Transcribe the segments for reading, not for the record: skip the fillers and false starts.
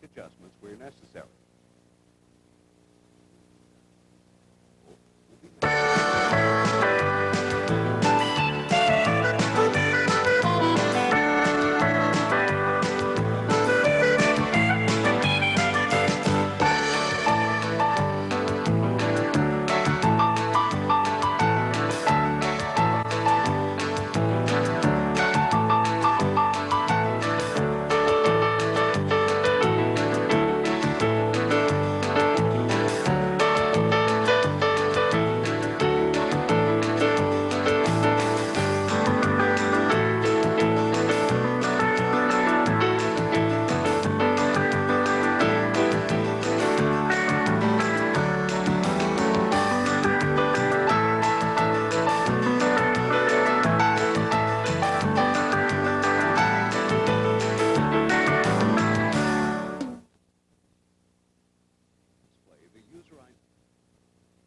adjustments where necessary.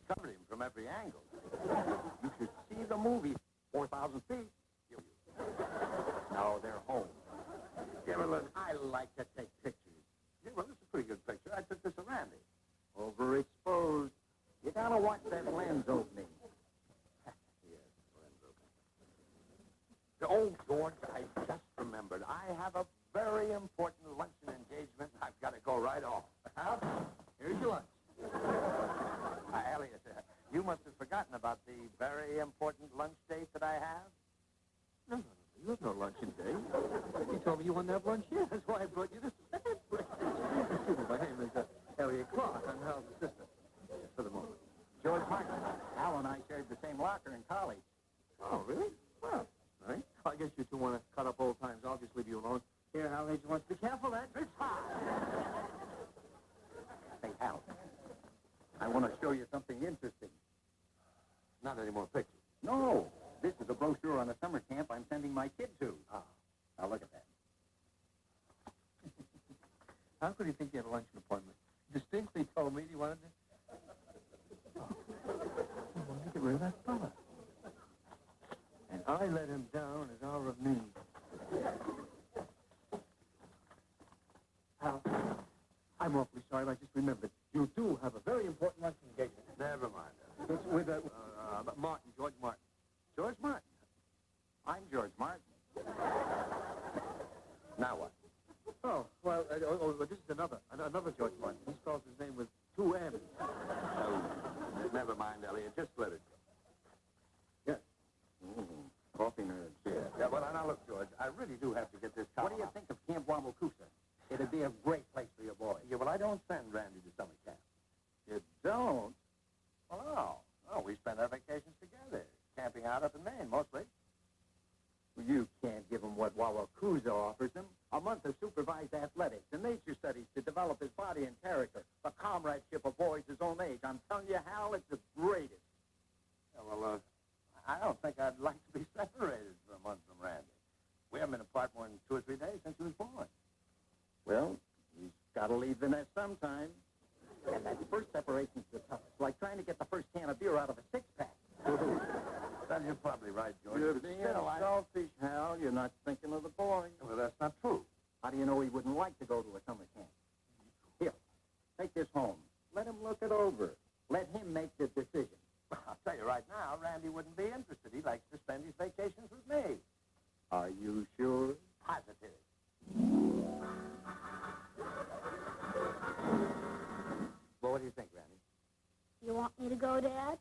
Covered him from every angle. You should see the movie, 4,000 feet. No, they're home. Kimberlin, I like to take pictures. Yeah, well, this is a pretty good picture. I took this of Randy. Overexposed. You gotta watch that lens opening. Yes, lens opening. Oh, George, I just remembered. I have a very important luncheon engagement. I've got to go right off. Al, here's your lunch. Elliot, you must have forgotten about the very important lunch date that I have. No, you have no luncheon date. You told me you wanted to have lunch here. That's why I brought you this sandwich. Excuse me, my name is Elliot Clark. I'm Hal's assistant. Just for the moment. George Martin. Al and I shared the same locker in college. Oh, really? Well, all right. I guess you two want to cut up old times. I'll just leave you alone. Here, Hal, you want to be careful. It's hot. Hey, Hal. I want to show you something interesting. Not any more pictures. No. This is a brochure on a summer camp I'm sending my kid to. Ah. Now, look at that. How could he think he had a luncheon appointment? Distinctly told me he wanted to... Oh. He wanted to get rid of that fella. And I let him down as hour of need. Hal, I'm awfully sorry. I just remembered. You do have a very important lunch engagement. Never mind. It's with Martin, George Martin. George Martin. I'm George Martin. Now what? Oh, well, this is another George Martin. He spells his name with 2 M's. Oh, never mind, Elliot. Just let it go. Yes. Coffee nerds. Yeah, well, now look, George, I really do have to get this column. What do you think of Camp Wawakusa? It'd be a great place for your boy. Yeah, well, I don't send Randy to summer camp. You don't? Well, no. Oh, we spend our vacations together, camping out up in Maine, mostly. Well, you can't give him what Wawakusa offers him. A month of supervised athletics and nature studies to develop his body and character. The comradeship of boys his own age. I'm telling you, Hal, it's the greatest. Yeah, well, I don't think I'd like to be separated for a month from Randy. We haven't been apart more than 2 or 3 days since he was born. Well, he's got to leave the nest sometime. And that first separation's the toughest. Like trying to get the first can of beer out of a six-pack. Well, you're probably right, George. You're being selfish, Hal. You're not thinking of the boy. Well, that's not true. How do you know he wouldn't like to go to a summer camp? Here, take this home. Let him look it over. Let him make the decision. I'll tell you right now, Randy wouldn't be interested. He likes to spend his vacations with me. Are you sure? Positive. Well, what do you think, Randy? You want me to go, Dad?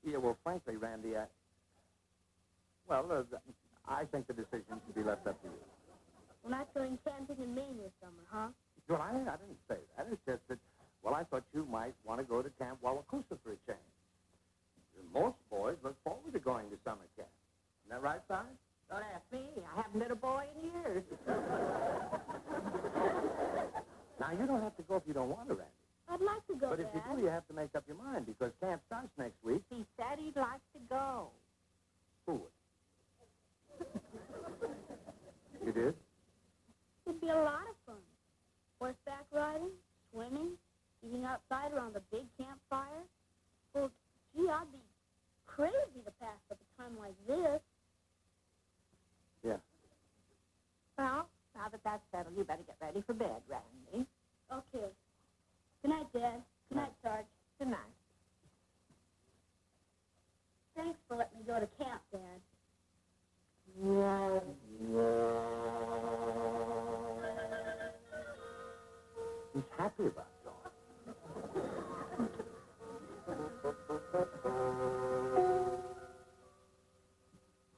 Yeah, well, frankly, Randy, I think the decision should be left up to you. We're not going camping in Maine this summer, huh? Well, I didn't say that. It's just that, well, I thought you might want to go to Camp Wawakusa for a change. Most boys look forward to going to summer camp. Isn't that right, Si? Don't ask me. I haven't been a boy in years. Now, you don't have to go if you don't want to, Randy. I'd like to go, But if you Dad. do, you have to make up your mind, because camp starts next week. He said he'd like to go. Who would? You did? It'd be a lot of fun. Horseback riding, swimming, eating outside around the big campfire. Well, gee, I'd be crazy to pass up a time like this. Yeah. Well, now that that's settled, you better get ready for bed, Randy. Okay. Good night, Dad. Good night, Sarge. Good night. Thanks for letting me go to camp, Dad. He's happy about going.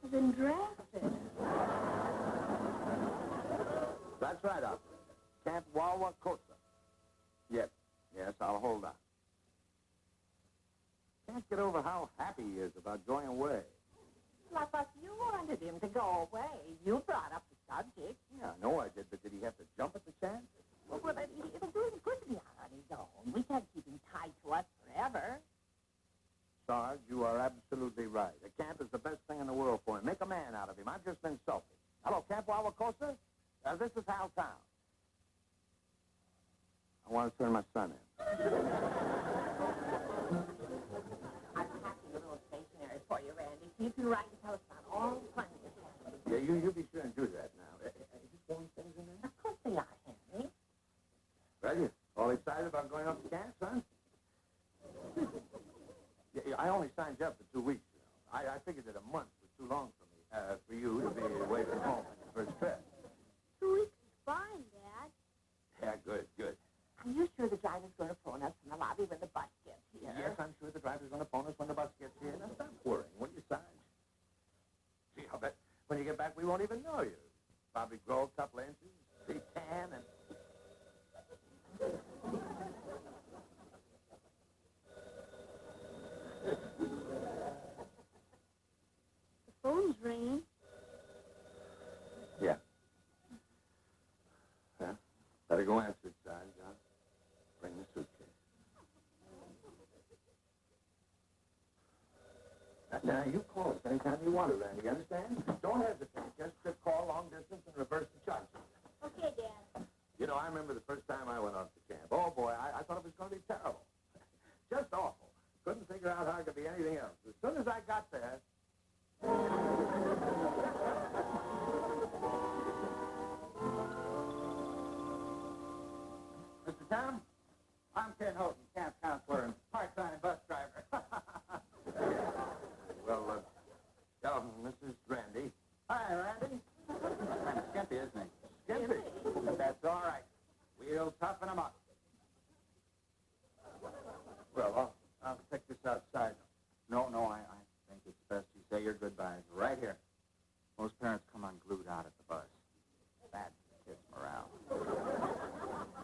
I've been drafted. That's right, Operator. Camp Wawakosa. Yes, I'll hold on. Can't get over how happy he is about going away. But you wanted him to go away. You brought up the subject. Yeah, I know I did, but did he have to jump at the chance? Well, it'll do him good to be out on his own. We can't keep him tied to us forever. Sarge, you are absolutely right. A camp is the best thing in the world for him. Make a man out of him. I've just been selfish. Hello, Camp Wawakosa? This is Hal Town. I want to turn my son in. I'm packing a little stationery for you, Randy, so you can write and tell us about all the fun you've had. Yeah, you be sure and do that now. Is this warm things in there? Of course they are, Henry. Well, you all excited about going up to camp, son? Yeah, I only signed you up for 2 weeks, you know. I figured that a month was too long for you to be away from home on your first trip. 2 weeks is fine, Dad. Yeah, good. Are you sure the driver's going to phone us in the lobby when the bus gets here? Yes, I'm sure the driver's going to phone us when the bus gets here. Now, stop worrying, will you, Sarge? Gee, I'll bet when you get back, we won't even know you. Probably grow a couple of inches, be tan, and... The phone's ringing. Yeah. Yeah? Better go answer it, Sarge. I'll bring the suitcase. Now, you call us anytime you want to, Randy, you understand? Don't hesitate. Just call long distance and reverse the charges. Okay, Dad. You know, I remember the first time I went off to camp. Oh, boy, I thought it was going to be terrible. Just awful. Couldn't figure out how it could be anything else. As soon as I got there... Mr. Tom, I'm Ken Houghton, camp counselor and part-time bus driver. Well, this is Randy. Hi, Randy. Kind of skimpy, isn't he? Skimpy. That's all right. We'll toughen him up. Well, I'll take this outside. No, I think it's best you say your goodbyes right here. Most parents come unglued out at the bus. Bad for kids' morale.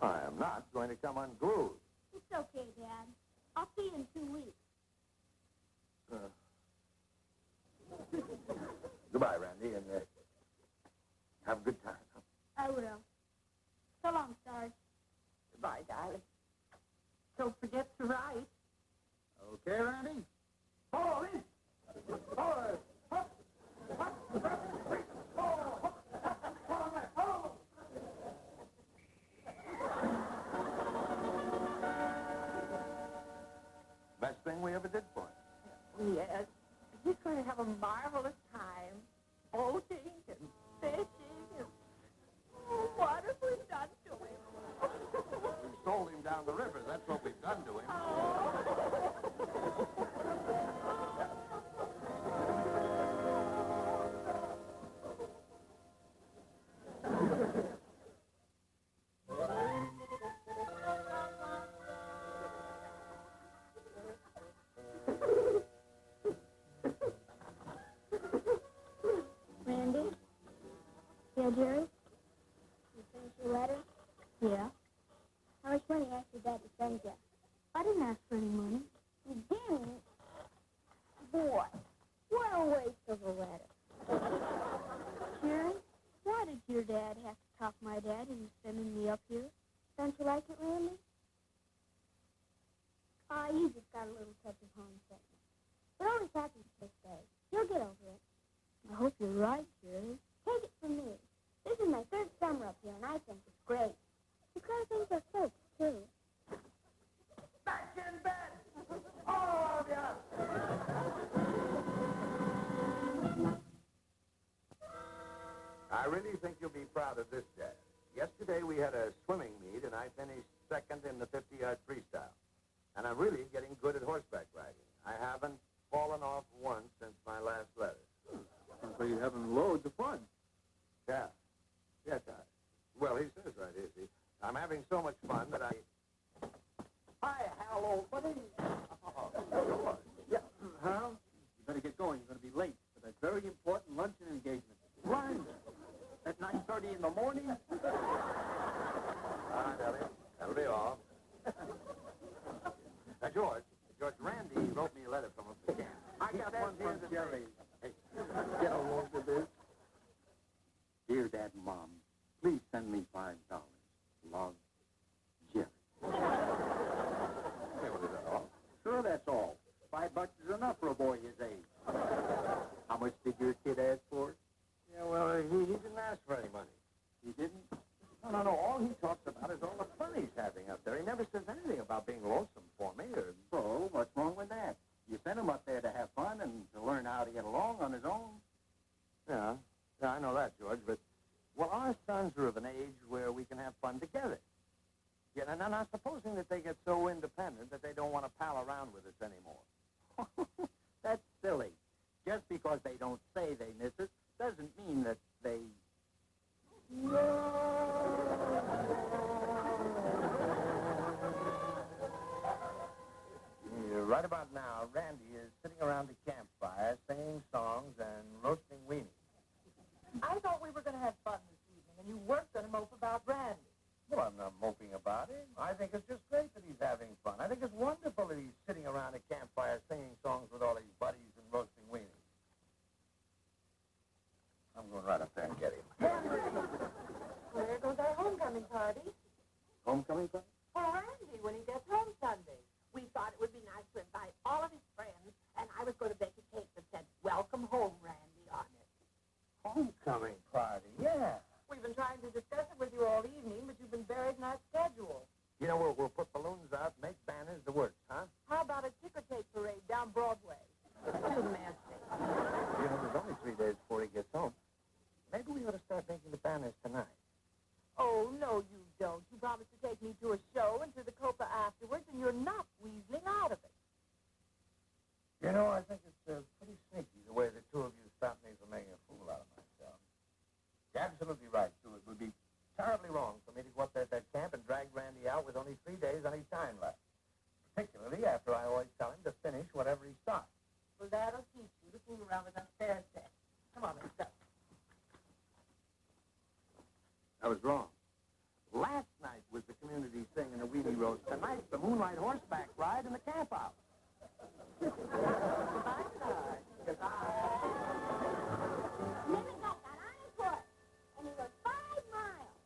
I am not going to come unglued. It's okay, Dad. I'll see you in 2 weeks. Goodbye, Randy, and have a good time. I will. So long, Sarge. Goodbye, darling. Don't forget to write. Okay, Randy? Follow me. Forward. Up. Best thing we ever did for him. Yes. He's going to have a marvelous time. Boating and fishing and... Oh, what have we done to him? We sold him down the river. That's what we've done to him. Randy? Yeah, Jerry? You finished your letter? Yeah. How much money asked your dad to send you? I didn't ask for any money. You didn't? Boy, what a waste of a letter. Jerry, why did your dad have to talk my dad into sending me up here? Don't you like it, Randy? You just got a little touch of homesickness. But always happy to stay. You'll get over it. I hope you're right, Jerry. Take it from me. This is my 3rd summer up here, and I think it's great. You gotta think of folks, too. Back in bed. All of you. I really think you'll be proud of this, Dad. Yesterday we had a swimming meet, and I finished second in the 50-yard freestyle. And I'm really getting good at horseback riding. I haven't fallen off once since my last letter. So you're having loads of fun. Yeah. Yes, well, he says right here, see. I'm having so much fun that I... Hi, Hal, old buddy. George. Yeah, Hal, you better get going. You're going to be late for that very important luncheon engagement. Lunch? At 9:30 in the morning? All right, Elliot. That'll be all. Now, George, Randy wrote me a letter from a camp. I got one from Jerry. Hey, get along with this. Dear Dad and Mom, please send me $5. Love, Jerry. Hey, what is that, all? Sure, that's all. $5 is enough for a boy his age. How much did your kid ask for? Yeah, well, he didn't ask for any money. He didn't? No. All he talks about is all the fun he's having up there. He never says anything about being lonesome for me or... So, what's wrong with that? You sent him up there to have fun and to learn how to get along on his own. Yeah, I know that, George, but... Well, our sons are of an age where we can have fun together. Yeah, and now supposing that they get so independent that they don't want to pal around with us anymore. That's silly. Just because they don't say they miss us doesn't mean that they... Right about now, Randy is sitting around the campfire singing songs and roasting weenies. I thought we were going to have fun this evening, and you weren't going to mope about Randy. Well, I'm not moping about it. I think it's just great that he's having fun. I think it's wonderful that he's sitting around a campfire singing songs with all his buddies and roasting weenies. I'm going right up there and get him. There goes our homecoming party. Homecoming party? For Randy when he gets home Sunday. We thought it would be nice to invite all of his friends, and I was going to bake a cake that said, "Welcome home, Randy," on it. Homecoming party, yeah. We've been trying to discuss it with you all evening, but you've been buried in our schedule. You know, we'll put balloons out, make banners, the works, huh? How about a ticker tape parade down Broadway? Too messy. You know, there's only 3 days before he gets home. Maybe we ought to start making the banners tonight. Oh, no, you don't. You promised to take me to a show and to the Copa afterwards, and you're not weaseling out of it. You know, I think it's pretty sneaky the way the two of you stopped me from making a fool out of myself. You're absolutely right, too. It would be terribly wrong for me to go up there at that camp and drag Randy out with only 3 days on his time left. Particularly after I always tell him to finish whatever he starts. Well, that'll teach you to fool around with upstairs then. Come on, let's go. I was wrong. Last night was the community singing a weenie roast. Tonight's the moonlight horseback ride in the camp house. Goodbye, sir. Goodbye. And then he got on his horse, and he rode 5 miles.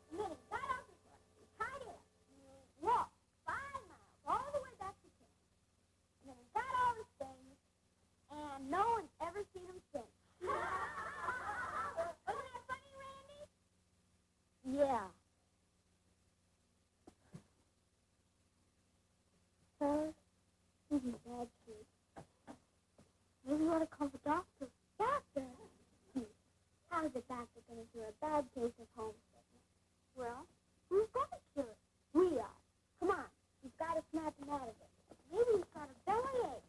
And then he got off his horse, he tied it up, and he walked 5 miles all the way back to camp. And then he got all his things, and no one's ever seen him since. Wasn't that funny, Randy? Yeah. Sir, this is bad kid. Maybe you ought to call the doctor. Doctor? How is a doctor going to cure a bad case of homesickness? Well, who's going to cure it? We are. Come on. We've got to snap him out of it. Maybe he's got a bellyache.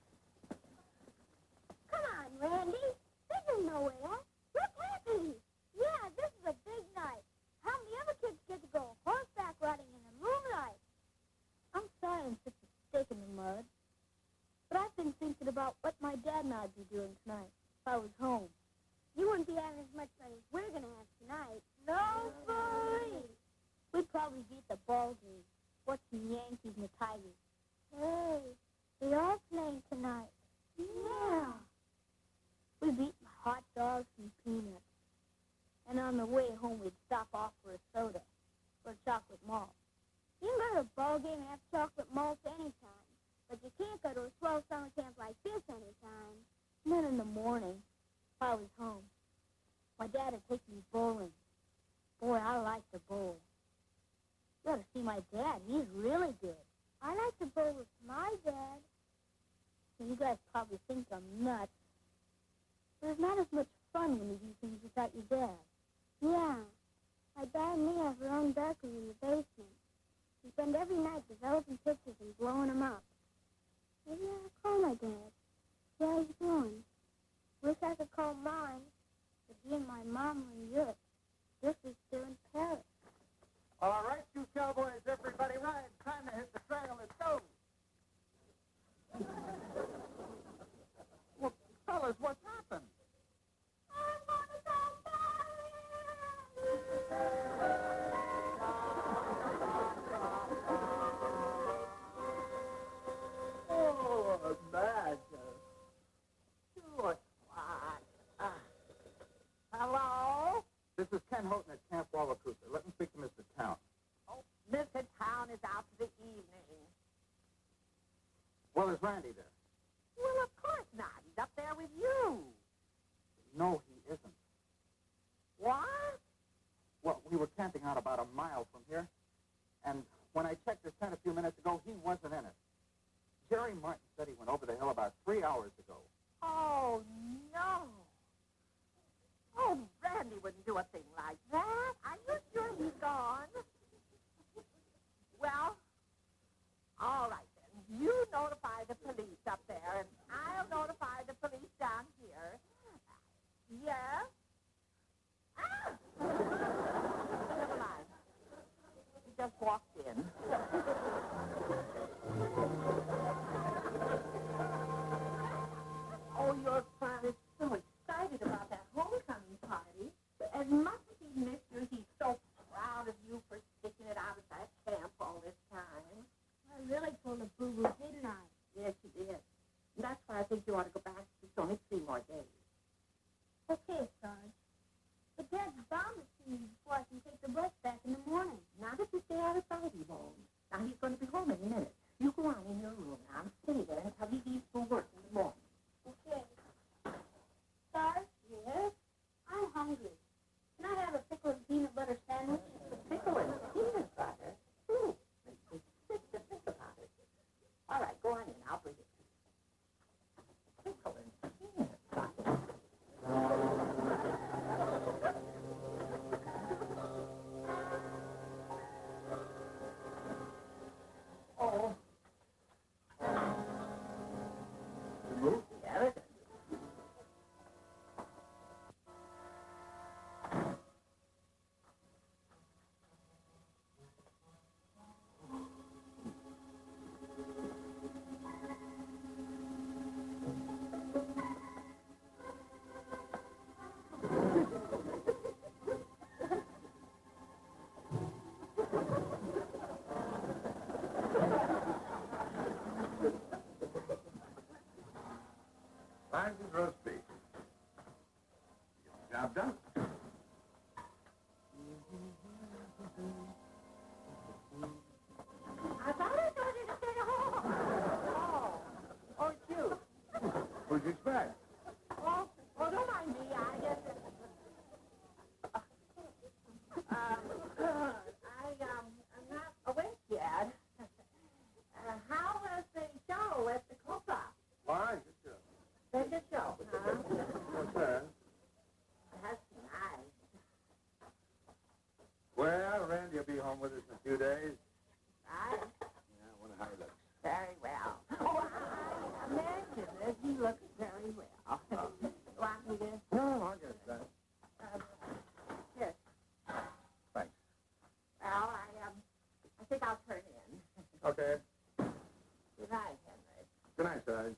Come on, Randy. This is nowhere. What's happening? Yeah, this is a big night. How many other kids get to go horseback riding in the moonlight? I'm sorry I'm such a stick in the mud. But I've been thinking about what my dad and I'd be doing tonight if I was home. You wouldn't be having as much fun as we're going to have tonight. No, boy! We'd probably be at the ball game, watching the Yankees and the Tigers. Hey, they are playing tonight. Yeah. We'd be eating hot dogs and peanuts. And on the way home, we'd stop off for a soda or chocolate malt. You can go to a ball game and have chocolate malt anytime, but you can't go to a swell summer camp like this anytime. And then in the morning, if I was home, my dad would take me bowling. Boy, I like to bowl. You ought to see my dad. He's really good. I like to bowl with my dad. And you guys probably think I'm nuts. But it's not as much fun when you do things without your dad. Yeah, my dad and me have our and darkroom in the basement. We spend every night developing pictures and blowing them up. Maybe I'll call my dad. See how he's doing. Wish I could call mine, but he and my mom are in Europe. This is still in Paris. All right, you cowboys, everybody ride. Time to hit the trail. Let's go. Well, fellas, what's happened? I want to go Oh, bad. 2 o'clock. Hello? This is Ken Houghton at Camp Wallacoota. Let me speak to Mr. Town. Oh, Mr. Town is out for the evening. Well, is Randy there? Well, of course not. He's up there with you. No, he isn't. What? Well, we were camping out about a mile from here, and when I checked his tent a few minutes ago, he wasn't in it. Jerry Martin said he went over the hill about 3 hours ago. Oh, no. Oh, Randy wouldn't do a thing like that. Are you sure he's gone? Well, all right then. You notify the police up there, and I'll notify the police down here. Yes? Ah! Never mind. He just walked in. Oh, your father's so excited about that homecoming party. As much as he missed you, he's so proud of you for sticking it out at that camp all this time. I really pulled a boo-boo, didn't I? Yes, you did. And that's why I think you ought to go back. It's only 3 more days. Okay, Sarge. But Dad's bound to see me before I can take the bus back in the morning. Not if you stay out of sight, he won't. Now, he's going to be home any minute. You go on in your room now and stay there until he leaves for work in the morning. Okay. Sarge? Yes? I'm hungry. Can I have a pickle and peanut butter sandwich? Pickle and peanut butter? Ooh, makes me sick to think about it. All right, go on in. I'll bring it to you. Pickle and peanut butter. Oh. Remove the evidence. Mine's is roast beef. Job done. I thought I told you to stay home. Oh, it's you. Who'd you expect? Oh, don't mind me. I guess I'm not awake yet. How was the show at the Copa? Fine, just They just show, huh? what's that? That's nice. Well, Randy will be home with us in a few days. Right? Yeah, I wonder how he looks. Very well. Oh, I imagine that he looks very well. Want me to? No, I guess that. Here. Thanks. Well, I think I'll turn in. Okay. Good night, Henry. Good night, Sarge.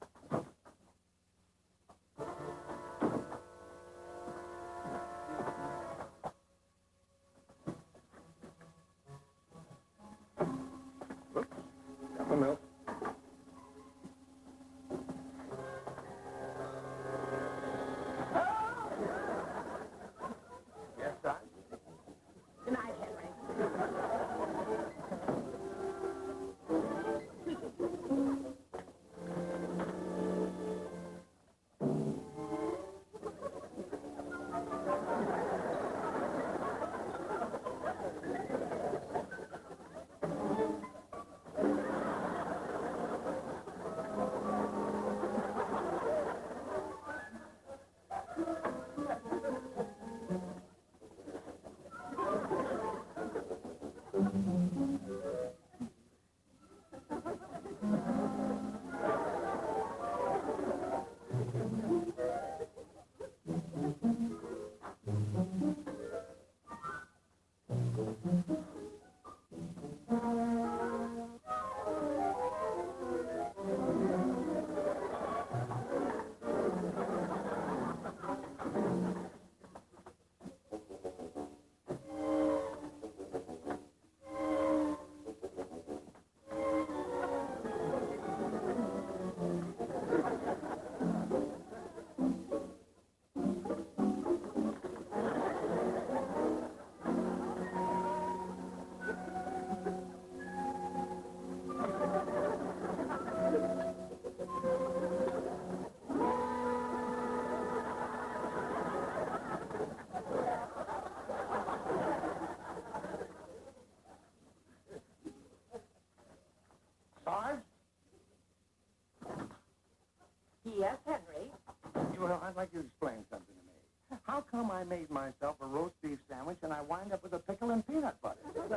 made myself a roast beef sandwich, and I wind up with a pickle and peanut butter. Well,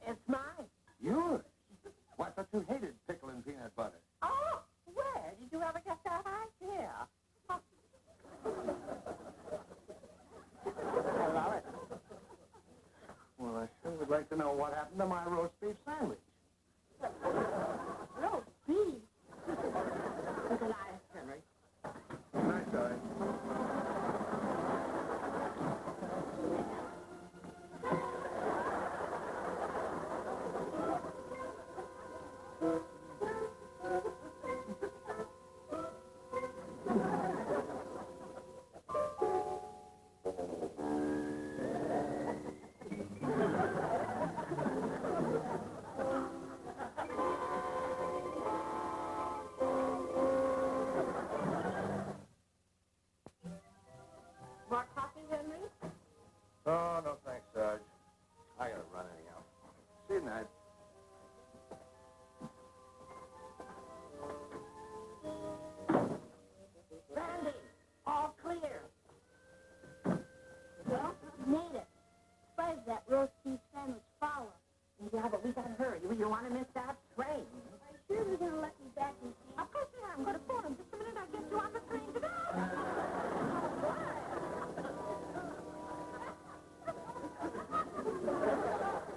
it's mine. Yours? Well, I thought you hated pickle and peanut butter. Oh, where did you ever get that idea? I love it. Well, I sure would like to know what happened to my roast beef sandwich. Roast beef. Good night, Henry. Nice, Sarge. More coffee, Henry? Oh, no thanks, Sarge. I gotta run anyhow. See you tonight. Randy, all clear. Well, made it. Where's that roast beef sandwich follow? Yeah, but we gotta hurry. You want to miss that train? Are you sure you're going to let me back in seat? Of course you are. I'm going to phone him just a minute. I'll get you on the train to go.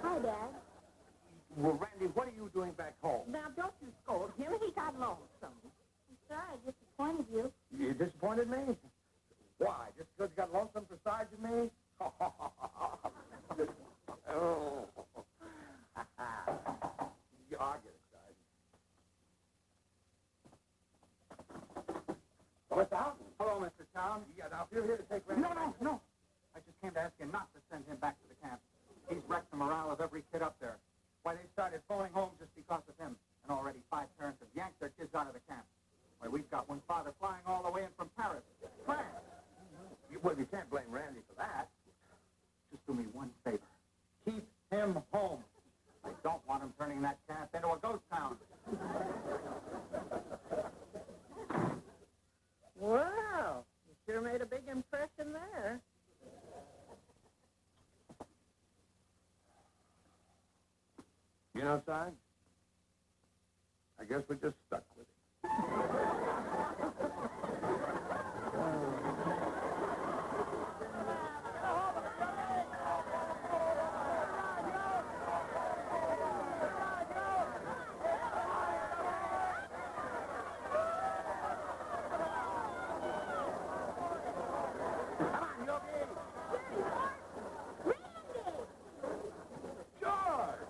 Hi, Dad. Well, Randy, what are you doing back home? Now, don't you scold him. He got lonesome. I'm sorry I disappointed you. You disappointed me? Why? Just because you got lonesome for Sarge and me? Oh. I'll get it, Sarge. What's out? Hello, Mr. Town. Yeah, now, if you're here to take Randy... No. I just came to ask you not to send him back to the camp. He's wrecked the morale of every kid up there. Why, they started phoning home just because of him. And already 5 parents have yanked their kids out of the camp. Why, we've got one father flying all the way in from Paris, France. Well, you can't blame Randy for that. Just do me one favor. Keep him home. I don't want him turning that camp into a ghost town. Well, you sure made a big impression there. You know, Sarge, I guess we're just stuck with it. Come on, you okay? Randy! George!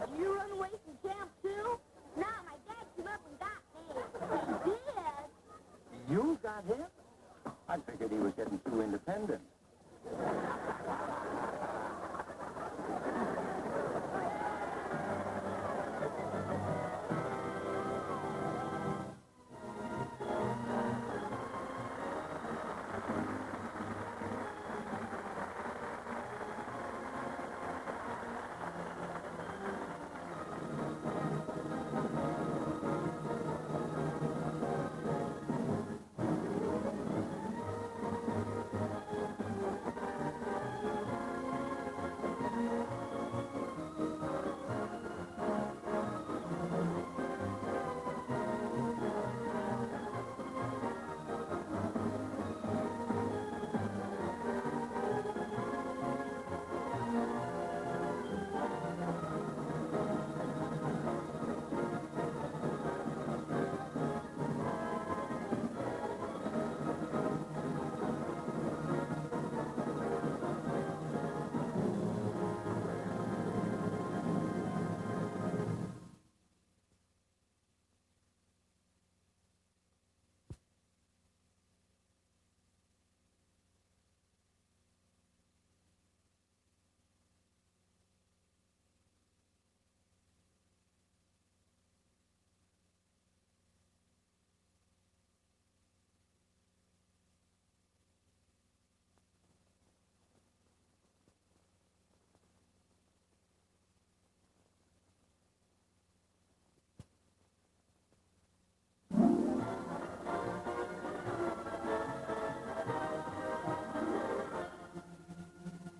Did you run away from camp, too? Nah, my dad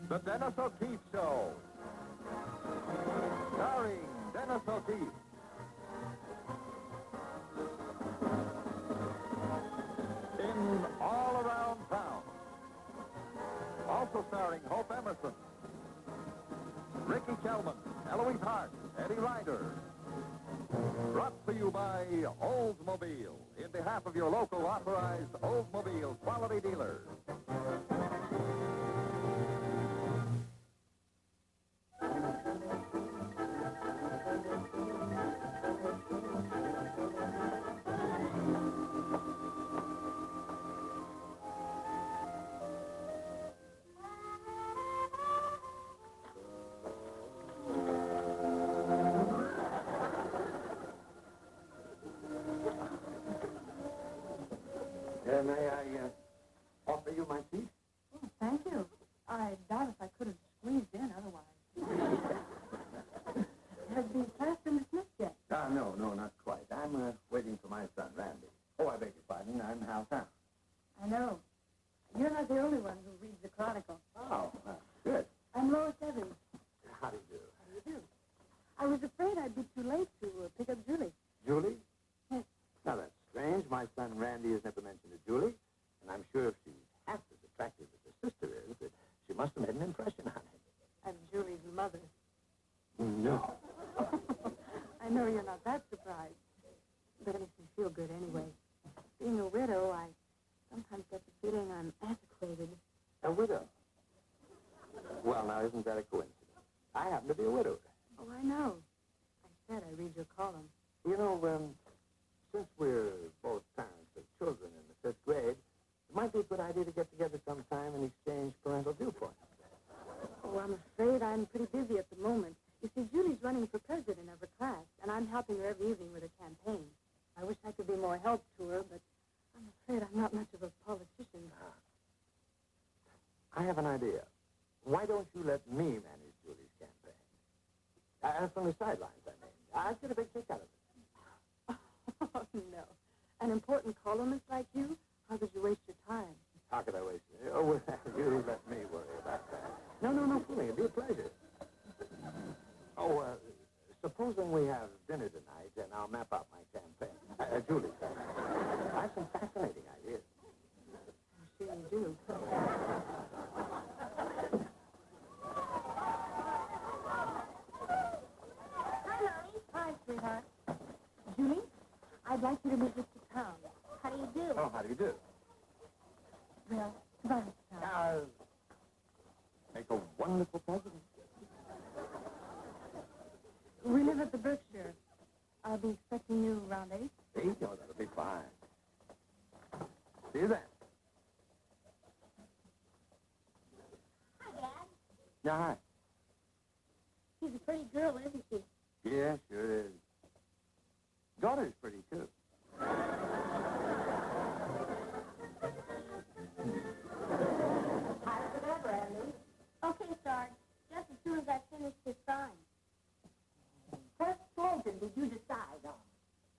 The Dennis O'Keefe Show. Starring Dennis O'Keefe. In All Around Town. Also starring Hope Emerson, Ricky Kelman, Eloise Hart, Eddie Ryder. Brought to you by Oldsmobile, in behalf of your local authorized Oldsmobile quality dealers. May I offer you my seat? Oh, thank you. I doubt if I could have squeezed in otherwise. Has the class been dismissed yet? No, not quite. I'm waiting for my son, Randy. Oh, I beg your pardon. I'm Hal Town. I know. You're not the only one who reads the Chronicle. Oh, good. I'm Lois Evans. How do you do? How do you do? I was afraid I'd be too late to pick up Julie. Julie? Yes. Now, that's strange. My son Randy has never mentioned a Julie, and I'm sure if she's half as attractive as her sister is, that she must have made an impression on him. I'm Julie's mother. No. I know you're not that surprised, but it makes me feel good anyway. Being a widow, I sometimes get the feeling I'm antiquated. A widow? Well, now, isn't that a coincidence? I happen to be a widower. Oh, I know. I said I read your column. You know, since we're both parents of children in the 5th grade, it might be a good idea to get together sometime and exchange parental viewpoints. Oh, I'm afraid I'm pretty busy at the moment. You see, Julie's running for president of her class, and I'm helping her every evening with her campaign. I wish I could be more help to her, but I'm afraid I'm not much of a politician. I have an idea. Why don't you let me manage Julie's campaign? From the sidelines, I mean. I'd get a big kick out of it. Oh, no. An important columnist like you? How could you waste your time? How could I waste it? Oh, well, you let me worry about that. No, fooling. It'd be a pleasure. Oh, supposing we have dinner tonight, and I'll map out my campaign. Julie's campaign. I have some fascinating ideas. I'm sure you do. Hi, Mommy. Hi, sweetheart. Julie, I'd like you to meet Mr. Town. How do you do? Oh, how do you do? Well, goodbye, Mr. Town. Make a wonderful president. We live at the Berkshire. I'll be expecting you around 8. 8? Oh, that'll be fine. See you then. Hi, Dad. Yeah, hi. She's a pretty girl, isn't she? Yeah, sure is. Daughter's pretty, too. How's it ever, Andy? Okay, Sarge. Just as soon as I finish this sign. What slogan did you decide on?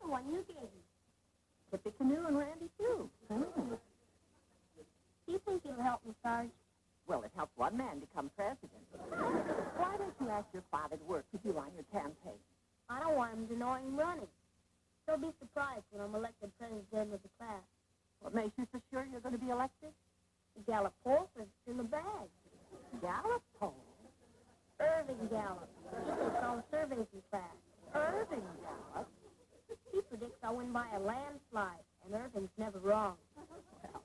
The one you gave me. Tippy Canoe and Randy, too. Do you think it'll help me, Sarge? Well, it helps one man become president. Why don't you ask your father to work with you on your campaign? I don't want him to know I'm running. He'll be surprised when I'm elected president of the class. What makes you so sure you're going to be elected? The Gallup poll says it's in the bag. Gallup poll. Irving Gallup. He takes all the surveys in class. Irving Gallup. He predicts I'll win by a landslide, and Irving's never wrong. Well,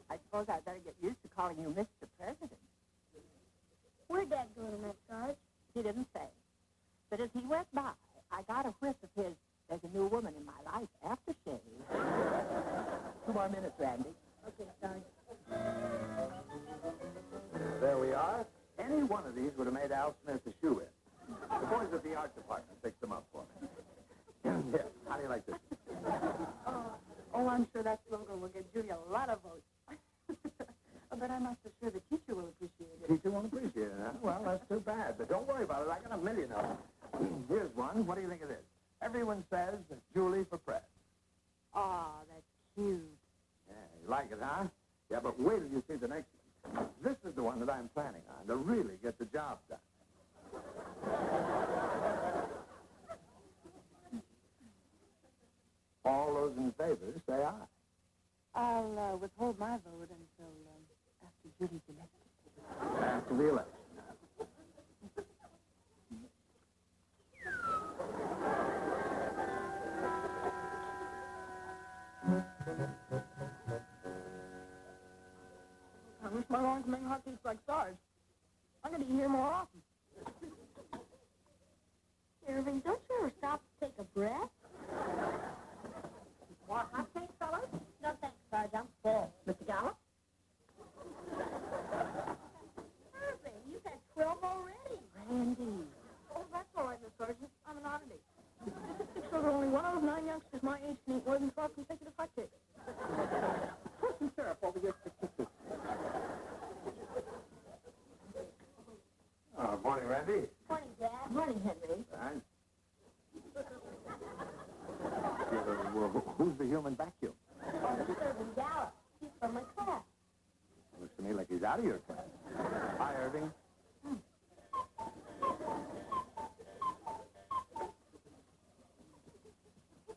I suppose I'd better get used to calling you Mr. President. Where'd Dad go tonight, Sarge? He didn't say. But as he went by, I got a whiff of his, there's a new woman in my life, aftershave. 2 more minutes, Randy. Okay, Sarge. There we are. Any one of these would have made Al Smith a shoe in. The boys at the art department picked them up for me. Yeah, how do you like this? Oh, I'm sure that slogan will get Julie a lot of votes. But I'm not so sure the teacher will appreciate it. Teacher won't appreciate it, huh? Well, that's too bad. But don't worry about it. I got a million of them. Here's one. What do you think of this? Everyone says Julie for press. Oh, that's cute. Yeah, you like it, huh? Yeah, but wait till you see the next one. This is the one that I'm planning on to really get the job done. All those in favor, say aye. I'll withhold my vote until after Judy's elected. After the election. I wish my lawn could make hotcakes like SARS. I'm going to eat here more often. Irving, don't you ever stop to take a breath? Want hot cake, fellas? No, thanks, Sarge. I'm full. Mr. Gallup? Irving, you've had 12 already. Randy. Oh, that's all right, Miss Sargent. I'm an oddity. Statistics show that only 1 out of 9 youngsters my age can eat more than 12 consecutive hotcakes. Put some syrup over your statistics. Morning, Randy. Morning, Dad. Morning, Henry. Fine. Well, who's the human vacuum? Oh, this is Irving Gallup. He's from my class. Looks to me like he's out of your class. Hi, Irving.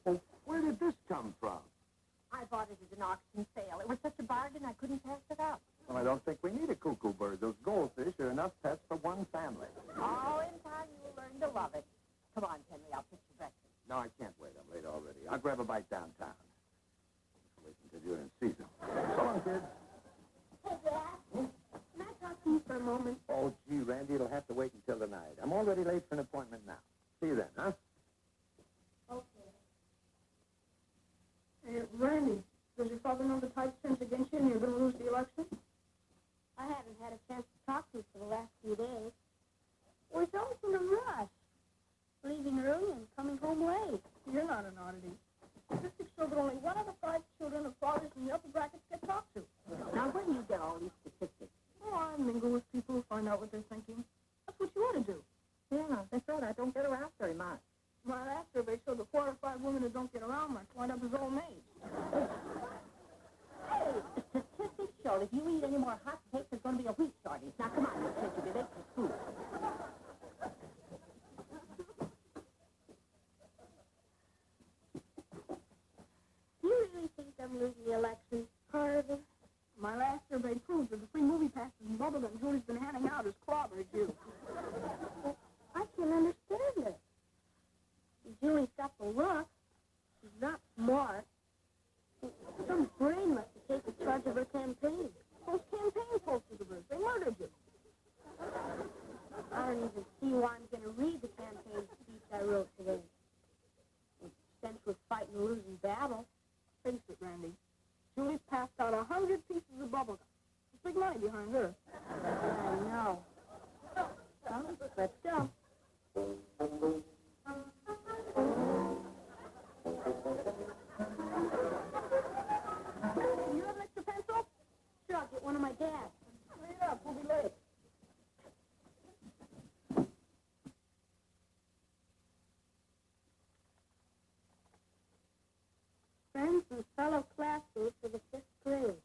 Well, where did this come from? I bought it at an auction sale. It was such a bargain I couldn't pass it up. Well, I don't think we need a cuckoo bird. Those goldfish are enough pets for one family. Oh, in time you'll learn to love it. Come on, Henry, I'll fix your breakfast. No, I can't wait. I'm late already. I'll grab a bite downtown. Wait until you're in season. So long, kids. Hey, Dad. Can I talk to you for a moment? Oh, gee, Randy, it'll have to wait until tonight. I'm already late for an appointment now. See you then, huh? Okay. Hey, Randy, does your father know the tide's turned against you and you're going to lose the election? I haven't had a chance to talk to you for the last few days. We're always in a rush. Leaving early and coming home late. You're not an oddity. Statistics show that only 1 out of 5 children of fathers in the upper brackets get talked to. Now, where do you get all these statistics? Oh, I mingle with people who find out what they're thinking. That's what you ought to do. Yeah, that's right. I don't get around very much. My last survey showed that 4 out of 5 women who don't get around much wind up as old maids. Hey, the statistics show that if you eat any more hot cakes, there's going to be a wheat shortage. Now, come on, you kids, you'll be late for school. Do you really think I'm losing the election, Harvey? My last survey proves that the free movie passes and bubblegum Julie's been handing out has clobbered you. Well, I can't understand it. Julie's got the look. She's not smart. Some brain must have taken charge of her campaign. Those campaign posters of hers, they murdered you. I don't even see why I'm going to read the campaign speech I wrote today. Since we're fighting a losing battle. Face it, Randy. Julie's passed out 100 pieces of bubblegum. There's big money behind her. I know. Well, let's go. You have an extra pencil? Sure, I'll get one of my dad's. Hurry it up, we'll be late. Friends and fellow classmates of the 5th grade.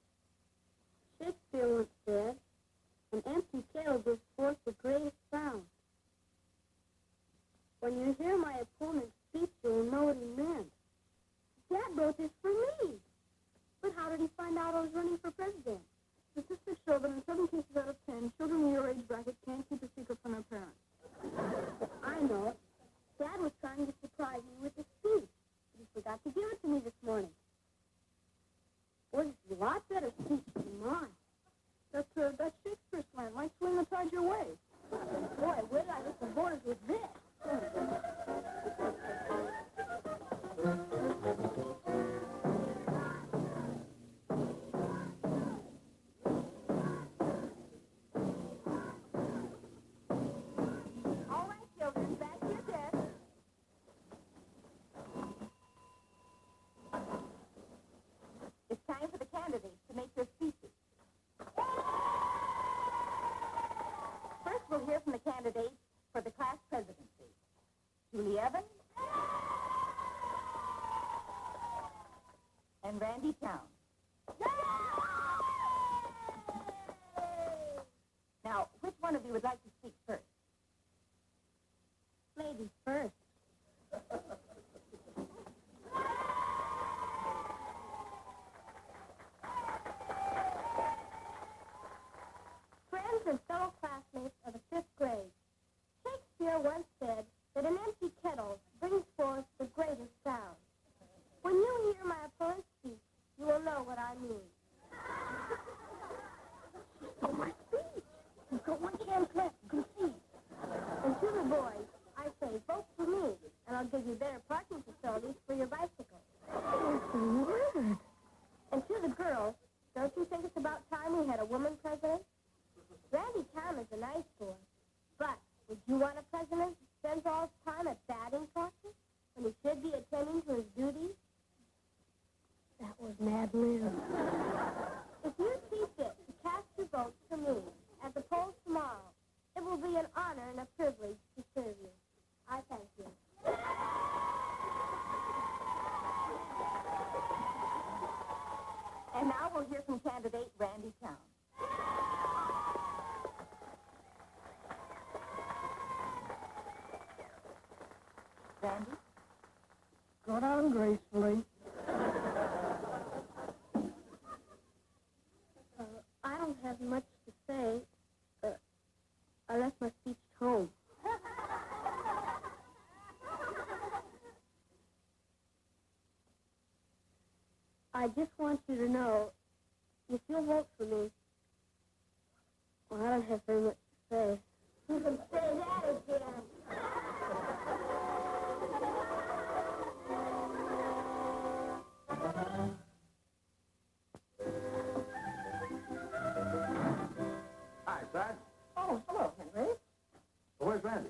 Shakespeare once said, an empty pail gives forth the greatest sound. When you hear my opponent's speech, you'll know what he meant. Dad wrote this for me. But how did he find out I was running for president? Statistics show that in 7 cases out of 10, children in your age bracket can't keep a secret from their parents. I know it. Dad was trying to surprise me with his speech, but he forgot to give it to me this morning. Boy, this is a lot better speech than mine. That Shakespeare slant might swing the tide your way. Boy, where did I hit the borders with this? All right, children, back to your desk. It's time for the candidates to make their speeches. First, we'll hear from the candidates for the class presidency. Julie Evans and Randy Towns. would like to speak first? Ladies first. Friends and fellow classmates of the 5th grade, Shakespeare once said that an empty kettle brings forth the greatest sound. When you hear my opponent speak, you will know what I mean. Oh, my speech! You've got one chance left, concede. And to the boys, I say, vote for me, and I'll give you better parking facilities for your bicycle. Oh, word. And to the girls, don't you think it's about time we had a woman president? Randy Town is a nice boy, but would you want a president who spends all his time at batting practice when he should be attending to his duties? That was Mad Lib. If you see fit to cast your votes for me at the polls tomorrow, it will be an honor and a privilege to serve you. I thank you. And now we'll hear from candidate Randy Town. Randy? Go down gracefully. I don't have much to say. I left my speech at home. I just want you to know, if you'll vote for me, well, I don't have very much to say. You can say that again. Hi, Sarge. Oh, hello, Henry. Where's Randy?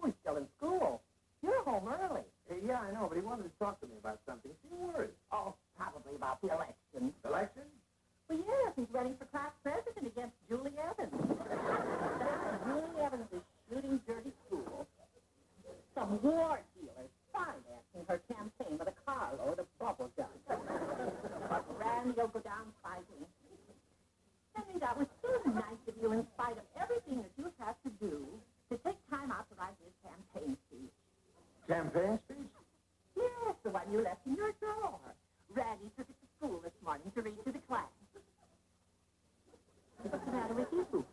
We're still in school. You're home early. Yeah, I know, but he wanted to talk to me about something. Is he worried? Oh, probably about the election. Election? Well, yes, he's running for class president against Julie Evans. Julie Evans is shooting dirty schools. Some war dealers financing her campaign with a carload of bubble gum. But Randy will go down fighting. Henry, that was so nice of you, in spite of everything that you have to do, to take time out to write his campaign speech. Campaign speech? Yes, the one you left in your drawer. Randy took it to school this morning to read to the class. What's the matter with you?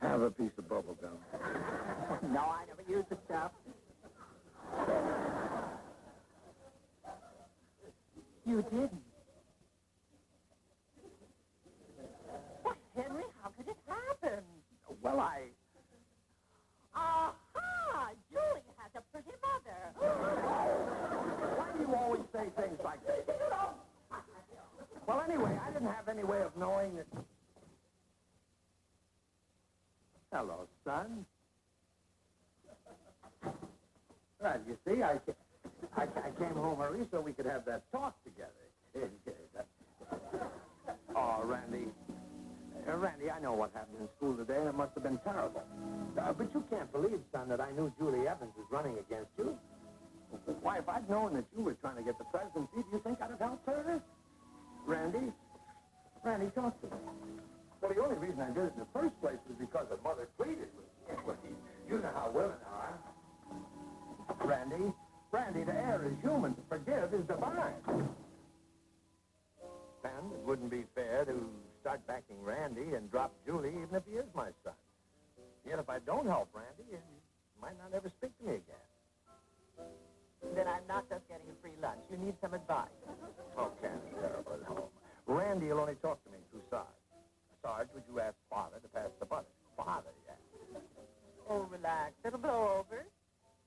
Have a piece of bubble gum. No, I never use the stuff. You didn't. What, Henry? How could it happen? Well, Aha! Julie has a pretty mother. Why do you always say things like that? Well, anyway, I didn't have any way of knowing that... Hello, son. Well, you see, I came home early so we could have that talk together. Oh, Randy. Randy, I know what happened in school today, and it must have been terrible. But you can't believe, son, that I knew Julie Evans was running against you. Why, if I'd known that you were trying to get the presidency, do you think I'd have helped her? Randy? Randy, talk to me. Well, the only reason I did it in the first place was because her mother pleaded with me. You know how women are. Randy? Randy, to err is human. To forgive is divine. And it wouldn't be fair to start backing Randy and drop Julie, even if he is my son. Yet if I don't help Randy, he might not ever speak to me again. Then I'm not just getting a free lunch. You need some advice. Oh, Candy's terrible at home. Randy will only talk to me through Sarge. Sarge, would you ask Father to pass the butter? Father, yes. Oh, relax. It'll blow over.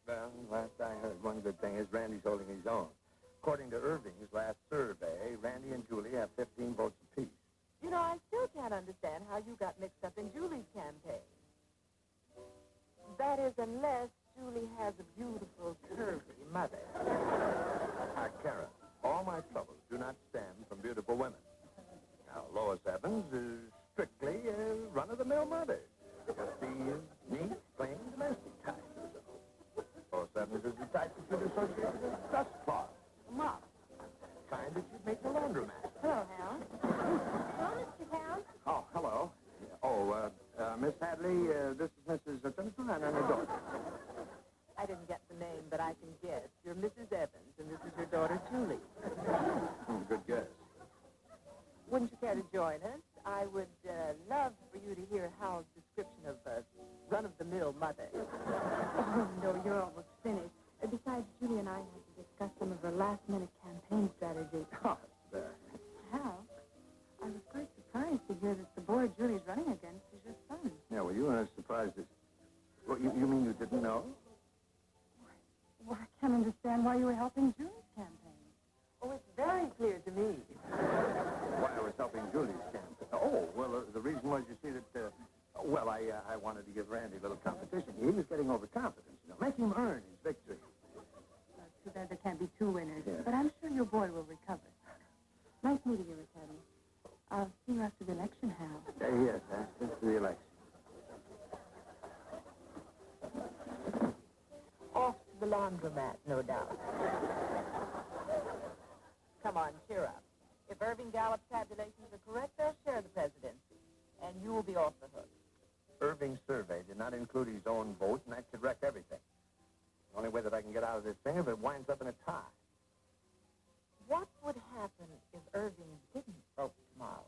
Well, last I heard, one good thing is Randy's holding his own. According to Irving's last survey, Randy and Julie have 15 votes apiece. You know, I still can't understand how you got mixed up in Julie's campaign. That is, unless Julie has a beautiful, curvy mother. Kara, all my troubles do not stem from beautiful women. Now, Lois Evans is strictly a run-of-the-mill mother. Just the neat, plain, domestic type. Lois Evans is the type that you'd associate with a dust cloth, a mop. Kind that you'd make a laundromat. Hello, Hal. Hello, Mr. Town. Oh, I would love for you to hear Hal's description of a run-of-the-mill mother. Oh, no, you're almost finished. Besides, Julie and I had to discuss some of her last-minute campaign strategies. Oh, Hal, I was quite surprised to hear that the boy Julie's running against is your son. yeah, well, you weren't surprised as... Well, you mean you didn't know? Well, I can't understand why you were helping Julie's campaign. Oh, it's very clear to me. Why I was helping Julie's campaign. Oh, well, the reason was, you see, that, I wanted to give Randy a little competition. He was getting overconfident, Make him earn his victory. Too bad there can't be two winners. Yeah. But I'm sure your boy will recover. Nice meeting you, Ricardo. I'll see you after the election, Hal. Yes, after the election. Off to the laundromat, no doubt. Come on, cheer up. If Irving Gallup's tabulations are correct, they'll share the presidency, and you will be off the hook. Irving's survey did not include his own vote, and that could wreck everything. The only way that I can get out of this thing is if it winds up in a tie. What would happen if Irving didn't vote tomorrow?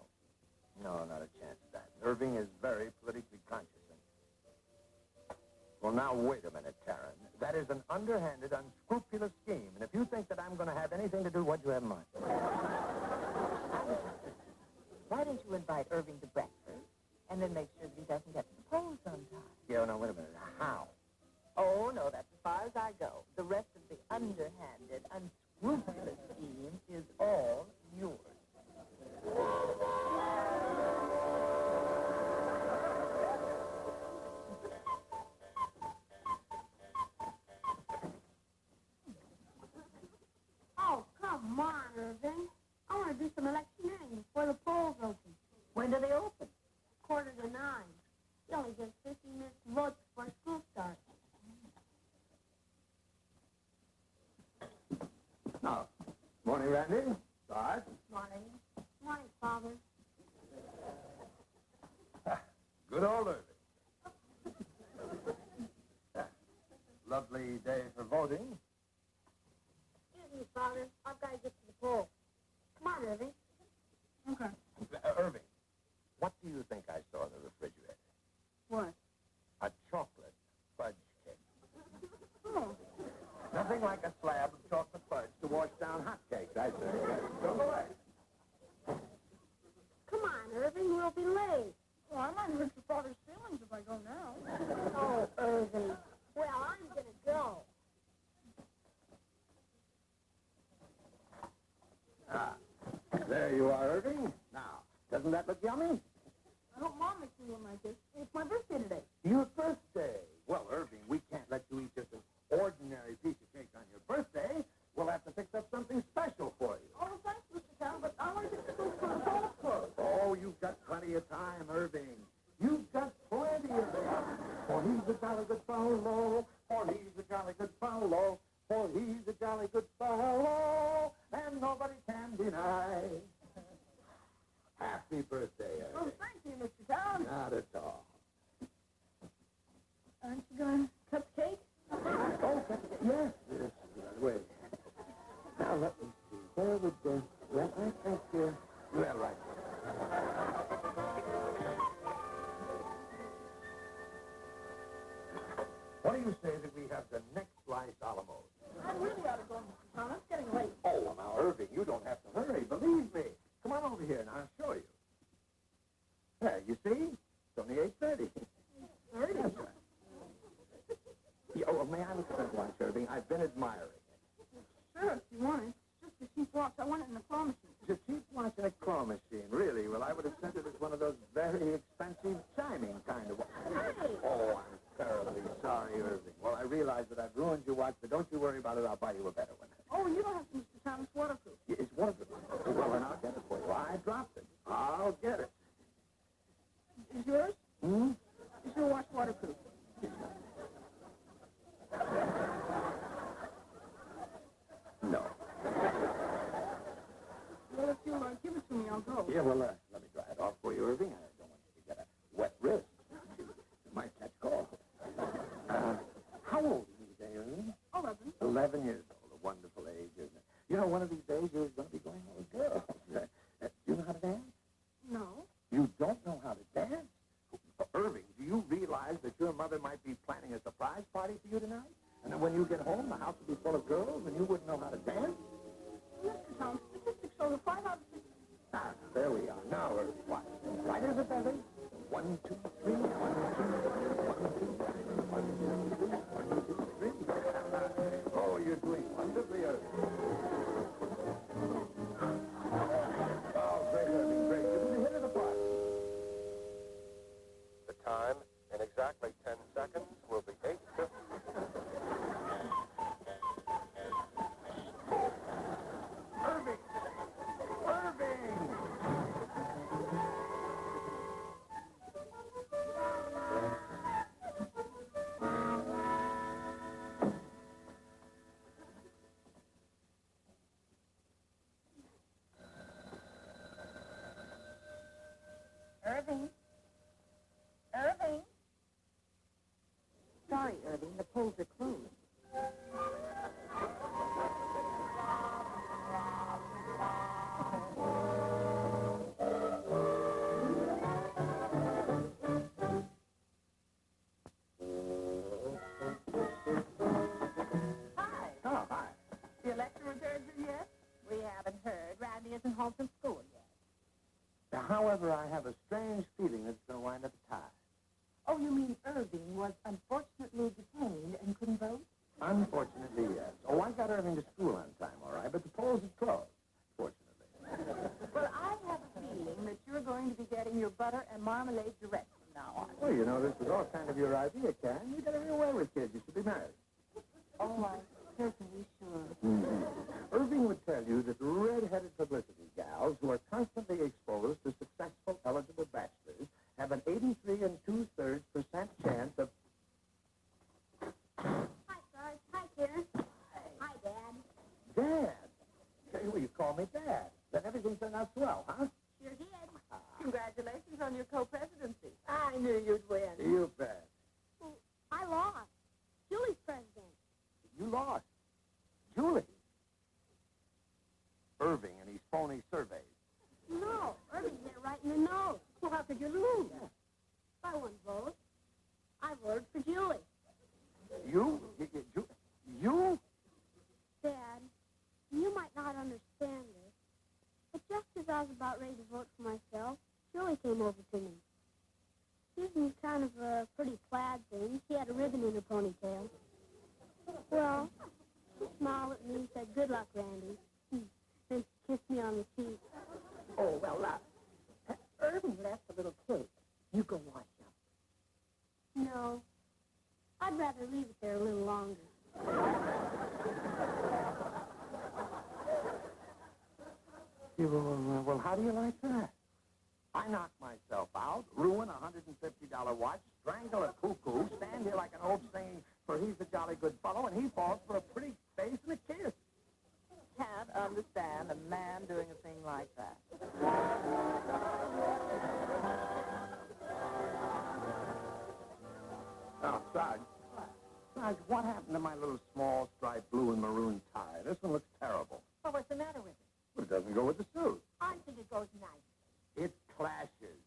No, not a chance of that. Irving is very politically conscious. Well, now, wait a minute, Karen. That is an underhanded, unscrupulous scheme. And if you think that I'm going to have anything to do, what do you have in mind? Why don't you invite Irving to breakfast and then make sure that he doesn't get to the polls on time? Yeah, no, wait a minute. How? Oh, no, that's as far as I go. The rest of the underhanded, unscrupulous scheme is all yours. Oh, come on, Irving. I want to do some electioneering before the polls open. When do they open? 8:45. You only get 15 minutes to vote before school starts. Now, morning, Randy. Start. Morning. Morning, Father. Good old Irving. Lovely day for voting. Excuse me, Father. I've got to get to the polls. Come on, Irving. Okay. Irving, what do you think I saw in the refrigerator? What? A chocolate fudge cake. Oh. Nothing like a slab of chocolate fudge to wash down hot cakes, I say. Don't go away. Come on, Irving. We'll be late. Well, I might hurt your father's feelings if I go now. Oh, Irving. Well, I'm going to go. Ah, there you are, Irving. Now, doesn't that look yummy? I hope Mom makes me one like this. It's my birthday today. Your birthday. Well, Irving, we can't let you eat just an ordinary piece of cake on your birthday. We'll have to fix up something special for you. Oh, thanks, Mr. Town, but I want to get the food for the golf club. Oh, you've got plenty of time, Irving. You've got plenty of time. For he's a jolly good fellow. For he's a jolly good fellow. For he's a jolly good fellow. And nobody can deny. Happy birthday, Oh, Irving. thank you, Mr. Town. Not at all. Aren't you going to cut the cake? Oh, yes. Yes. Wait. Now, let me see. Where would the... Well, I think well, right. What do you say that we have the next slice a la mode? I really ought to go, Mr. Town. It's getting late. Oh, well, now, Irving, you don't have to hurry. Believe me. Come on over here and I'll show you. There, you see? It's only 8:30. 30? That's right. Yeah, oh, may I look at that watch, Irving? I've been admiring it. Sure, if you want it. It's just a cheap watch. I want it in the claw machine. It's a cheap watch and a claw machine, really. Well, I would have sent it as one of those very expensive chiming kind of watches. Hey! Oh, I'm terribly sorry, Irving. Well, I realize that I've ruined your watch, but don't you worry about it. I'll buy you a better one. Oh, you don't have to, Mr. Town. It's waterproof. It's waterproof. Well, then I'll get it for you. I dropped it. I'll get it. Is yours? Hmm? Is your watch waterproof? No. Well, if you'll give it to me, I'll go. Yeah, well, let me dry it off for you, Irving. I don't want you to get a wet wrist. You might catch cold. How old are you today, Irving? 11. 11 years old. A wonderful age, isn't it? You know, one of these days you're going to be going out with girls. Do you know how to dance? No. You You don't know how to dance? Irving, do you realize that your mother might be planning a surprise party for you tonight? And then when you get home, the house will be full of girls, and you wouldn't know how to dance? Mr. Tom, statistics show that 5 out of 6... Ah, there we are. Now, Irving, watch. Right as a feather. 1, 2, 3. 1, 2, 1, 2, 1, 2, 3. Oh, you're doing wonderfully, Irving. Oh, great, Irving, great. You're the hit of the party. The time, in exactly 10 seconds, will be 8:50. Irving! Irving! Irving? Irving? Sorry, Irving, the polls are closed. Hi. Oh, hi. The election returns are yet? We haven't heard. Randy isn't home from school yet. However, I have a strange feeling that it's going to wind up a tie. Oh, you mean Irving was unfortunately detained and couldn't vote? Unfortunately, yes. Oh, I got Irving to school on time, all right, but the polls are closed, fortunately. Well, I have a feeling that you're going to be getting your butter and marmalade direct from now on. Well, you know, this was all kind of your idea, Karen. You got every way with kids. You should be married. Oh, I'm certainly sure. Mm-hmm. Irving would tell you that red-headed publicity gals who are constantly exposed to successful, eligible bachelors have an 83 2/3% chance of... Hi, Sarge. Hi, Karen. Hi, Dad. Dad! Hey, well, you call me Dad. Then everything turned out swell, huh? Sure did. Congratulations on your co-presidency. I knew you'd win. You bet. Well, I lost. Julie's president. You lost. Julie. Irving and his phony surveys. No, Irving hit it right in the nose. Well, how could you lose? By one vote. I voted for Julie. You? You? Dad, you might not understand this, but just as I was about ready to vote for myself, Julie came over to me. She was in kind of a pretty plaid thing. She had a ribbon in her ponytail. Well, she smiled at me and said, "Good luck, Randy." Then she kissed me on the cheek. Oh, well, Irving left a little cake. You go wash up. No, I'd rather leave it there a little longer. Well, how do you like that? I knock myself out, ruin a $150 watch, strangle a cuckoo, stand here like an oaf saying, for he's a jolly good fellow, and he falls for a pretty face and a kiss. Can't understand a man doing a thing like that. Oh, Sarge. Sarge, what happened to my little small striped blue and maroon tie? This one looks terrible. Well, what's the matter with it? Well, it doesn't go with the suit. I think it goes nice. It clashes.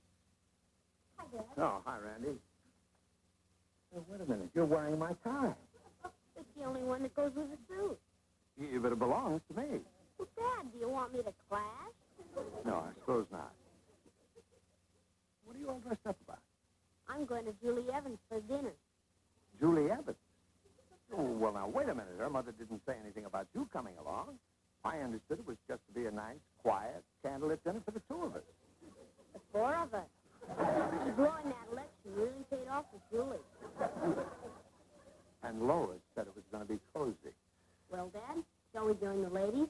Hi, Dad. Oh, hi, Randy. Well, wait a minute. You're wearing my tie. It's the only one that goes with the suit. Yeah, but it belongs to me. Well, Dad, do you want me to clash? No, I suppose not. What are you all dressed up about? I'm going to Julie Evans for dinner. Julie Evans. Oh, well, now, wait a minute. Her mother didn't say anything about you coming along. I understood it was just to be a nice, quiet, candlelit dinner for the two of us. The four of us. Blowing that election really paid off with Julie. And Lois said it was going to be cozy. Well, Dad, shall we join the ladies?